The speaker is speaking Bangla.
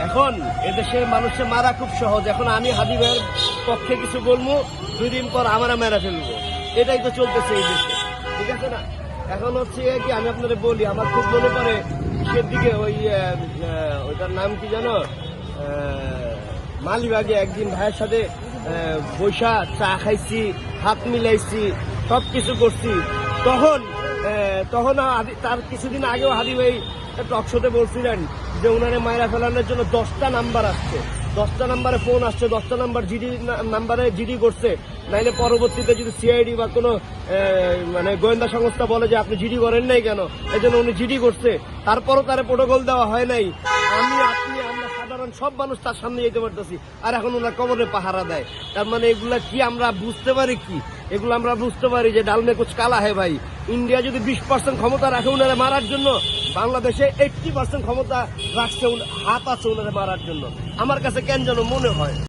এখন এদেশের মানুষের মারা খুব সহজ। এখন আমি হাদি ভাইয়ের পক্ষে কিছু বলবো, 2 দিন পর আমরা মেরা ফেলবো। এটাই তো চলতেছে এই দেশে, ঠিক আছে না? এখন হচ্ছে কি, আমি আপনাদের বলি, আমার খুব মনে পড়ে কিসের দিকে, ওইটার নাম কি জানো, মালিবাগে একদিন ভাইয়ের সাথে বৈশা চা খাইছি, হাত মিলাইছি, সব কিছু করছি। তখন তার কিছুদিন আগেও হাদি ভাই টক শোতে বলছিলেন যে উনারে মায়েরা ফেলানোর জন্য 10টা নাম্বার আসছে, 10টা নাম্বারে ফোন আসছে, 10টা নাম্বার জিডি নাম্বারে জিডি করছে। নাইলে পরবর্তীতে যদি সিআইডি বা কোনো মানে গোয়েন্দা সংস্থা বলে যে আপনি জিডি করেন নাই কেন, এই জন্য উনি জিডি করছে, তারপরও তার প্রোটোকল দেওয়া হয় নাই। আমরা সাধারণ সব মানুষ তার সামনে যেতে পারতেছি, আর এখন ওনার কবরে পাহারা দেয়। তার মানে এগুলা কি আমরা বুঝতে পারি কি? এগুলো আমরা বুঝতে পারি যে ডালমে কুচ কালা হে ভাই। ইন্ডিয়া যদি 20% ক্ষমতা রাখে উনারে মারার জন্য, বাংলাদেশে 80% ক্ষমতা রাখছে, হাত আছে উনারে মারার জন্য। আমার কাছে কেন যেন মনে হয়।